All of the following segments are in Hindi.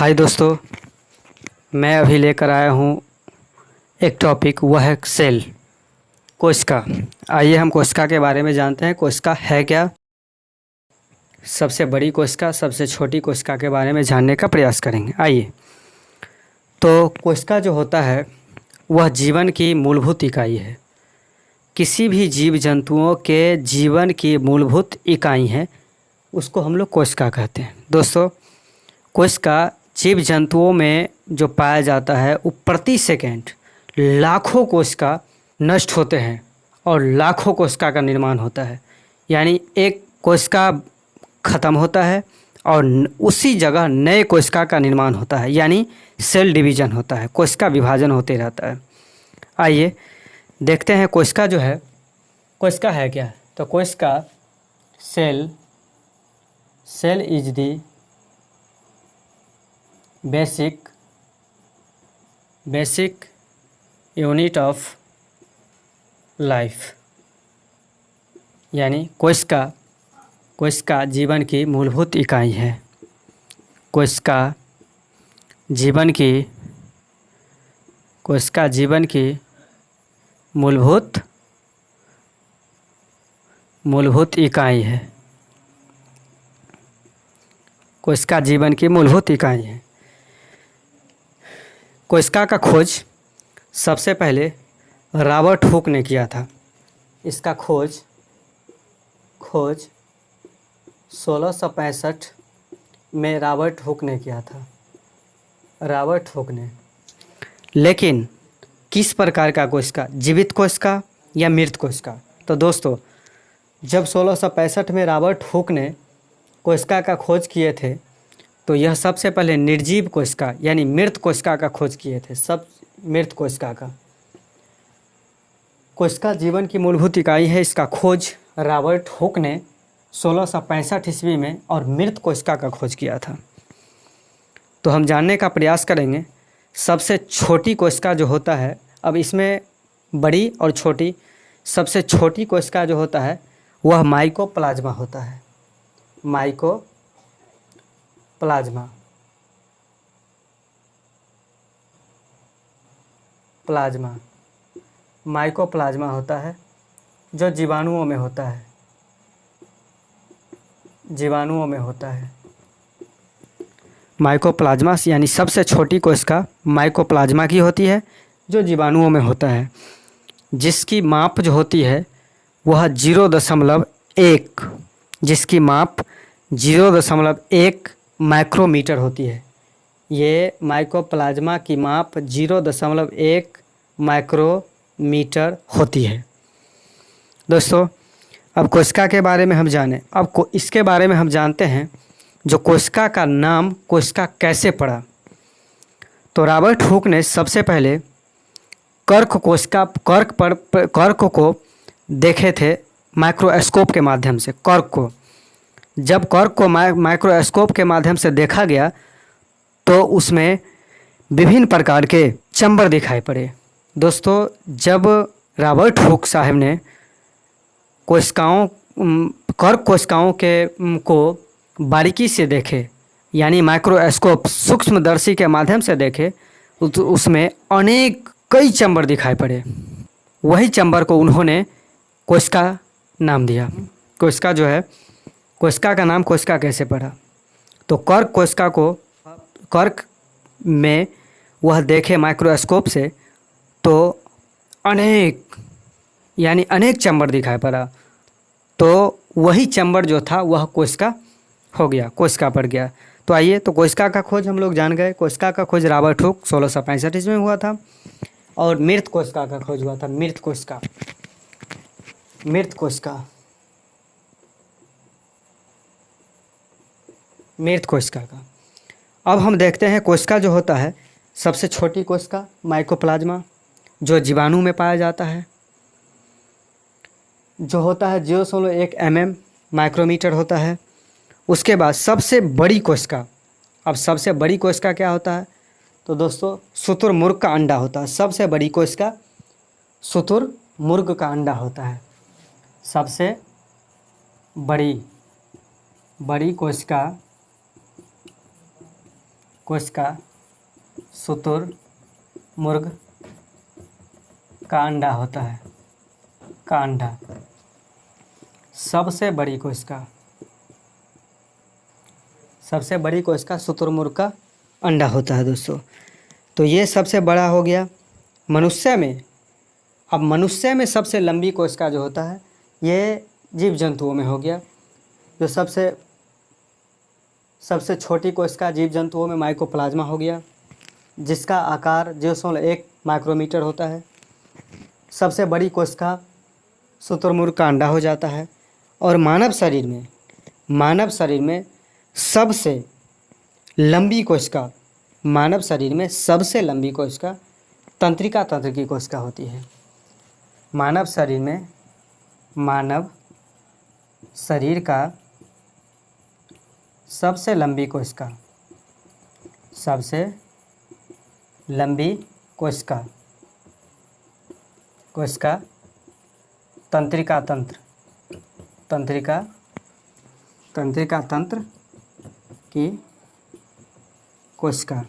हाय दोस्तों, मैं अभी लेकर आया हूँ एक टॉपिक, वह है सेल, कोशिका। आइए हम कोशिका के बारे में जानते हैं। कोशिका है क्या, सबसे बड़ी कोशिका, सबसे छोटी कोशिका के बारे में जानने का प्रयास करेंगे। आइए। तो कोशिका जो होता है वह जीवन की मूलभूत इकाई है। किसी भी जीव जंतुओं के जीवन की मूलभूत इकाई है, उसको हम लोग कोशिका कहते हैं। दोस्तों, कोशिका जीव जंतुओं में जो पाया जाता है वो प्रति सेकंड लाखों कोशिका नष्ट होते हैं और लाखों कोशिका का निर्माण होता है। यानी एक कोशिका ख़त्म होता है और उसी जगह नए कोशिका का निर्माण होता है, यानी सेल डिवीज़न होता है, कोशिका विभाजन होते रहता है। आइए देखते हैं कोशिका जो है, कोशिका है क्या। तो कोशिका cell is the basic unit of life. यानी कोशिका जीवन की मूलभूत इकाई है। कोशिका जीवन की मूलभूत इकाई है। कोशिका जीवन की मूलभूत इकाई है। कोशिका का खोज सबसे पहले रॉबर्ट हुक ने किया था। इसका खोज 1665 में रॉबर्ट हुक ने किया था। रॉबर्ट हुक ने। लेकिन किस प्रकार का कोशिका, जीवित कोशिका या मृत कोशिका? तो दोस्तों, जब 1665 में रॉबर्ट हुक ने कोशिका का खोज किए थे तो यह सबसे पहले निर्जीव कोशिका यानी मृत कोशिका का खोज किए थे। सब मृत कोशिका का। कोशिका जीवन की मूलभूत इकाई है, इसका खोज रॉबर्ट हुक ने 1665 ईस्वी में और मृत कोशिका का खोज किया था। तो हम जानने का प्रयास करेंगे सबसे छोटी कोशिका जो होता है। अब इसमें बड़ी और छोटी, सबसे छोटी कोशिका जो होता है वह माइकोप्लाज्मा होता है। माइकोप्लाज्मा होता है जो जीवाणुओं में होता है। माइकोप्लाज्मा यानी सबसे छोटी कोशिका माइकोप्लाज्मा की होती है जो जीवाणुओं में होता है, जिसकी माप जो होती है वह 0.1 माइक्रोमीटर होती है। ये माइकोप्लाज्मा की माप 0.1 माइक्रोमीटर होती है। दोस्तों, अब कोशिका के बारे में हम जानें। इसके बारे में हम जानते हैं जो कोशिका का नाम कोशिका कैसे पड़ा। तो रॉबर्ट हुक ने सबसे पहले कर्क को देखे थे माइक्रोस्कोप के माध्यम से। जब कर्क को माइक्रोस्कोप के माध्यम से देखा गया तो उसमें विभिन्न प्रकार के चैम्बर दिखाई पड़े। दोस्तों, जब रॉबर्ट हुक साहब ने कर्क कोशिकाओं को बारीकी से देखे, यानी माइक्रोस्कोप सूक्ष्मदर्शी के माध्यम से देखे, तो उसमें कई चैम्बर दिखाई पड़े। वही चैम्बर को उन्होंने कोशिका नाम दिया। कोशिका जो है, कोशिका का नाम कोशिका कैसे पड़ा? तो कर्क में वह देखे माइक्रोस्कोप से तो अनेक चैम्बर दिखाई पड़ा। तो वही चैम्बर जो था वह कोशिका हो गया, कोशिका पड़ गया। तो आइए, तो कोशिका का खोज हम लोग जान गए। कोशिका का खोज रॉबर्ट हुक 1665 ईस्वी में हुआ था और मृत कोशिका का खोज हुआ था। मृत कोशिका का। अब हम देखते हैं कोशिका जो होता है, सबसे छोटी कोशिका माइकोप्लाज्मा जो जीवाणु में पाया जाता है, जो होता है 0.1 माइक्रोमीटर होता है। उसके बाद सबसे बड़ी कोशिका। अब सबसे बड़ी कोशिका क्या होता है? तो दोस्तों, शुतुरमुर्ग का अंडा होता है। सबसे बड़ी कोशिका शुतुरमुर्ग का अंडा होता है। सबसे बड़ी कोशिका कोशिका शुतुरमुर्ग का अंडा होता है, का अंडा। सबसे बड़ी कोशिका, सबसे बड़ी कोशिका शुतुरमुर्ग का अंडा होता है दोस्तों। तो ये सबसे बड़ा हो गया। मनुष्य में, अब मनुष्य में सबसे लंबी कोशिका जो होता है ये जीव जंतुओं में हो गया। जो सबसे छोटी कोशिका जीव जंतुओं में माइकोप्लाज्मा हो गया, जिसका आकार 0.1 माइक्रोमीटर होता है। सबसे बड़ी कोशिका शुतुरमुर्ग का अंडा हो जाता है। और मानव शरीर में सबसे लंबी कोशिका, मानव शरीर में सबसे लंबी कोशिका तंत्रिका तंत्र की कोशिका होती है। मानव शरीर का सबसे लंबी कोशिका तंत्रिका तंत्र की कोशिका।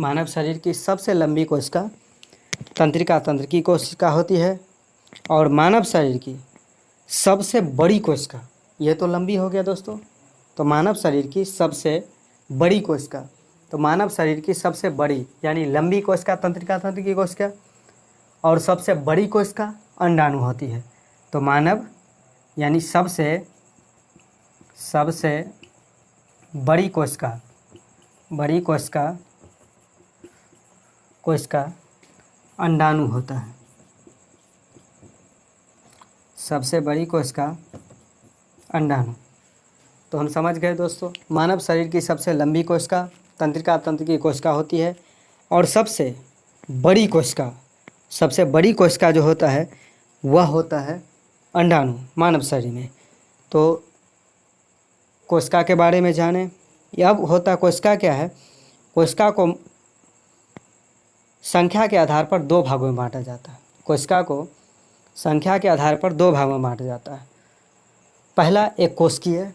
मानव शरीर की सबसे लंबी कोशिका तंत्रिका तंत्र की कोशिका होती है। और मानव शरीर की सबसे बड़ी कोशिका, ये तो लंबी हो गया दोस्तों, तो मानव शरीर की सबसे बड़ी कोशिका, तो मानव शरीर की सबसे बड़ी यानी लंबी कोशिका तंत्रिका तंत्र की कोशिका और सबसे बड़ी कोशिका अंडाणु होती है। तो मानव यानी सबसे बड़ी कोशिका अंडाणु होता है। सबसे बड़ी कोशिका अंडाणु। तो हम समझ गए दोस्तों, मानव शरीर की सबसे लंबी कोशिका तंत्रिका तंत्र की कोशिका होती है। और सबसे बड़ी कोशिका जो होता है वह होता है अंडाणु मानव शरीर में। तो कोशिका के बारे में जानें। अब होता कोशिका क्या है? कोशिका को संख्या के आधार पर दो भागों में बांटा जाता है। कोशिका को संख्या के आधार पर दो भागों में बांटा जाता है। पहला एक कोशिकीय,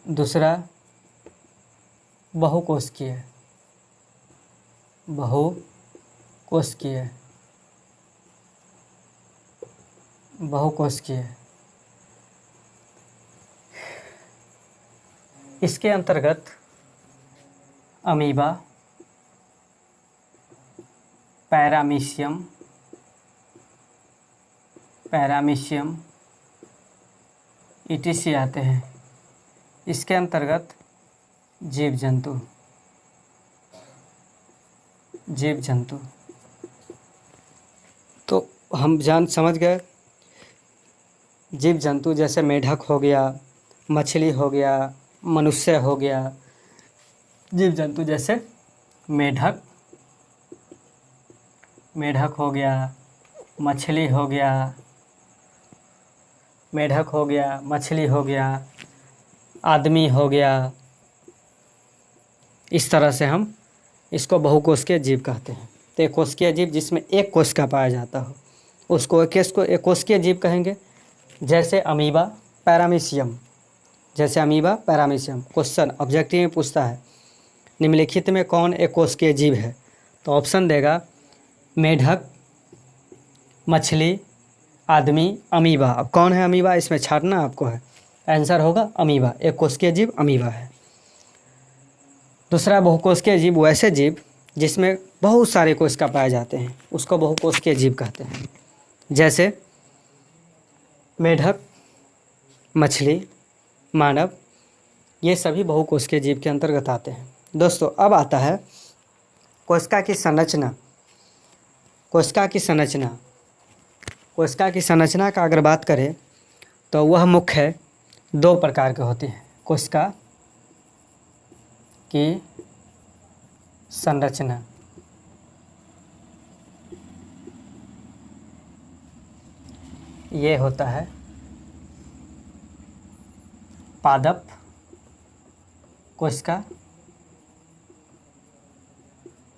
दूसरा बहुकोशिकीय। इसके अंतर्गत अमीबा, पैरामीशियम, ईटीसी आते हैं। इसके अंतर्गत जीव जंतु। तो हम समझ गए जीव जंतु जैसे मेढक हो गया, मछली हो गया, मनुष्य हो गया। जीव जंतु जैसे मेढक हो गया, मछली हो गया, आदमी हो गया। इस तरह से हम इसको बहुकोशिकीय जीव कहते हैं। तो एक कोशिकीय जीव जिसमें एक कोशिका पाया जाता हो उसको एक कोशिकीय जीव कहेंगे। जैसे अमीबा, पैरामीशियम। क्वेश्चन ऑब्जेक्टिव में पूछता है निम्नलिखित में कौन एक कोशिकीय जीव है? तो ऑप्शन देगा मेढक, मछली, आदमी, अमीबा। अब कौन है अमीबा, इसमें छांटना आपको है। आंसर होगा अमीबा। एक कोशिकीय जीव अमीबा है। दूसरा बहुकोशिकीय जीव वैसे जीव जिसमें बहुत सारे कोशिका पाए जाते हैं, उसको बहुकोशिकीय जीव कहते हैं। जैसे मेढक, मछली, मानव, ये सभी बहुकोशिकीय जीव के अंतर्गत आते हैं। दोस्तों अब आता है कोशिका की संरचना का अगर बात करें तो वह मुख्य दो प्रकार के होते हैं। कोशिका की संरचना, ये होता है पादप कोशिका,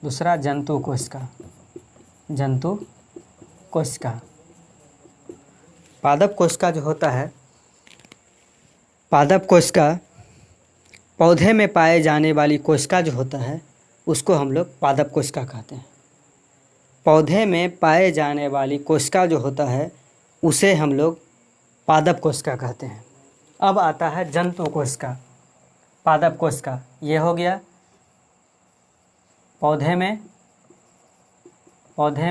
दूसरा जंतु कोशिका, जंतु कोशिका। पादप कोशिका जो होता है, पादप कोशिका पौधे में पाए जाने वाली कोशिका जो होता है उसको हम लोग पादप कोशिका कहते हैं। पौधे में पाए जाने वाली कोशिका जो होता है उसे हम लोग पादप कोशिका कहते हैं। अब आता है जंतु कोशिका, पादप कोशिका। ये हो गया पौधे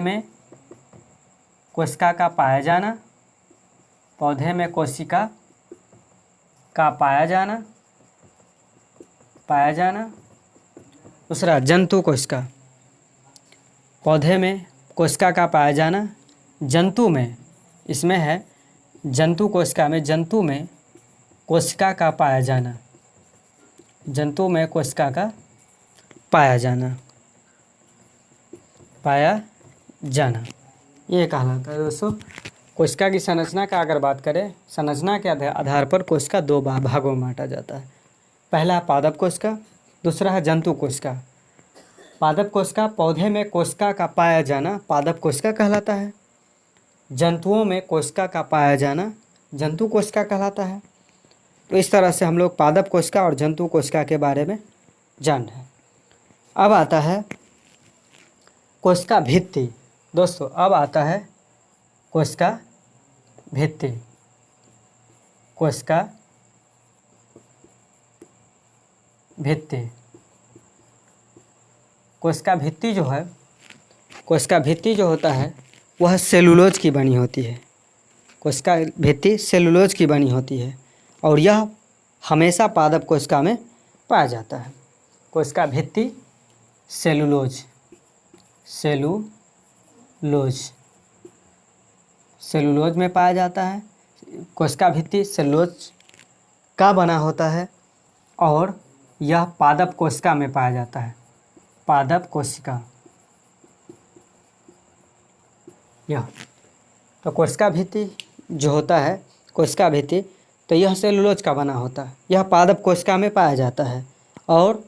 में कोशिका का पाया जाना, पौधे में कोशिका का पाया जाना। दूसरा जंतु कोशिका, पौधे में कोशिका का पाया जाना, जंतु में, इसमें है जंतु कोशिका में, जंतु में कोशिका का पाया जाना, जंतु में कोशिका का पाया जाना, ये कहलाता है दोस्तों। कोशिका की संरचना का अगर बात करें, संरचना के आधार पर कोशिका दो भागों में बांटा जाता है। पहला है पादप कोशिका, दूसरा है जंतु कोशिका। पादप कोशिका पौधे में कोशिका का पाया जाना पादप कोशिका कहलाता है। जंतुओं में कोशिका का पाया जाना जंतु कोशिका कहलाता है। तो इस तरह से हम लोग पादप कोशिका और जंतु कोशिका के बारे में जान रहे हैं। अब आता है कोशिका भित्ति। दोस्तों अब आता है कोशिका भित्ति। कोशिका भित्ति, कोशिका भित्ति जो है, कोशिका भित्ति जो होता है वह सेलुलोज की बनी होती है। कोशिका भित्ति सेलुलोज की बनी होती है और यह हमेशा पादप कोशिका में पाया जाता है। कोशिका भित्ति सेलुलोज में पाया जाता है। कोशिका भित्ति सेलुलोज का बना होता है और यह पादप कोशिका में पाया जाता है। पादप कोशिका, यह तो कोशिका भित्ति जो होता है, कोशिका भित्ति, तो यह सेलुलोज का बना होता है। यह पादप कोशिका में पाया जाता है और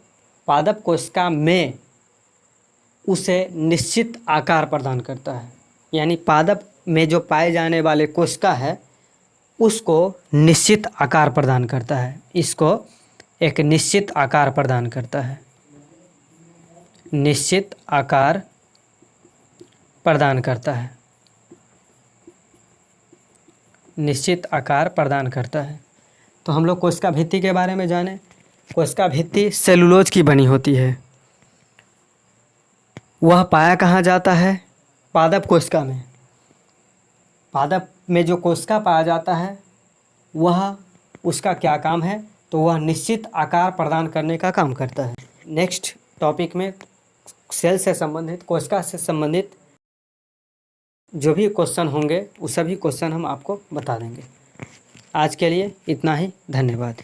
पादप कोशिका में उसे निश्चित आकार प्रदान करता है। यानी पादप में जो पाए जाने वाले कोशिका है उसको निश्चित आकार प्रदान करता है, इसको एक निश्चित आकार प्रदान करता है, निश्चित आकार प्रदान करता है, निश्चित आकार प्रदान करता है। तो हम लोग कोशिका भित्ति के बारे में जाने। कोशिका भित्ति सेलुलोज की बनी होती है। वह पाया कहाँ जाता है? पादप कोशिका में। पादप में जो कोशिका पाया जाता है वह, उसका क्या काम है? तो वह निश्चित आकार प्रदान करने का काम करता है। नेक्स्ट टॉपिक में सेल से संबंधित, कोशिका से संबंधित जो भी क्वेश्चन होंगे वो सभी क्वेश्चन हम आपको बता देंगे। आज के लिए इतना ही, धन्यवाद।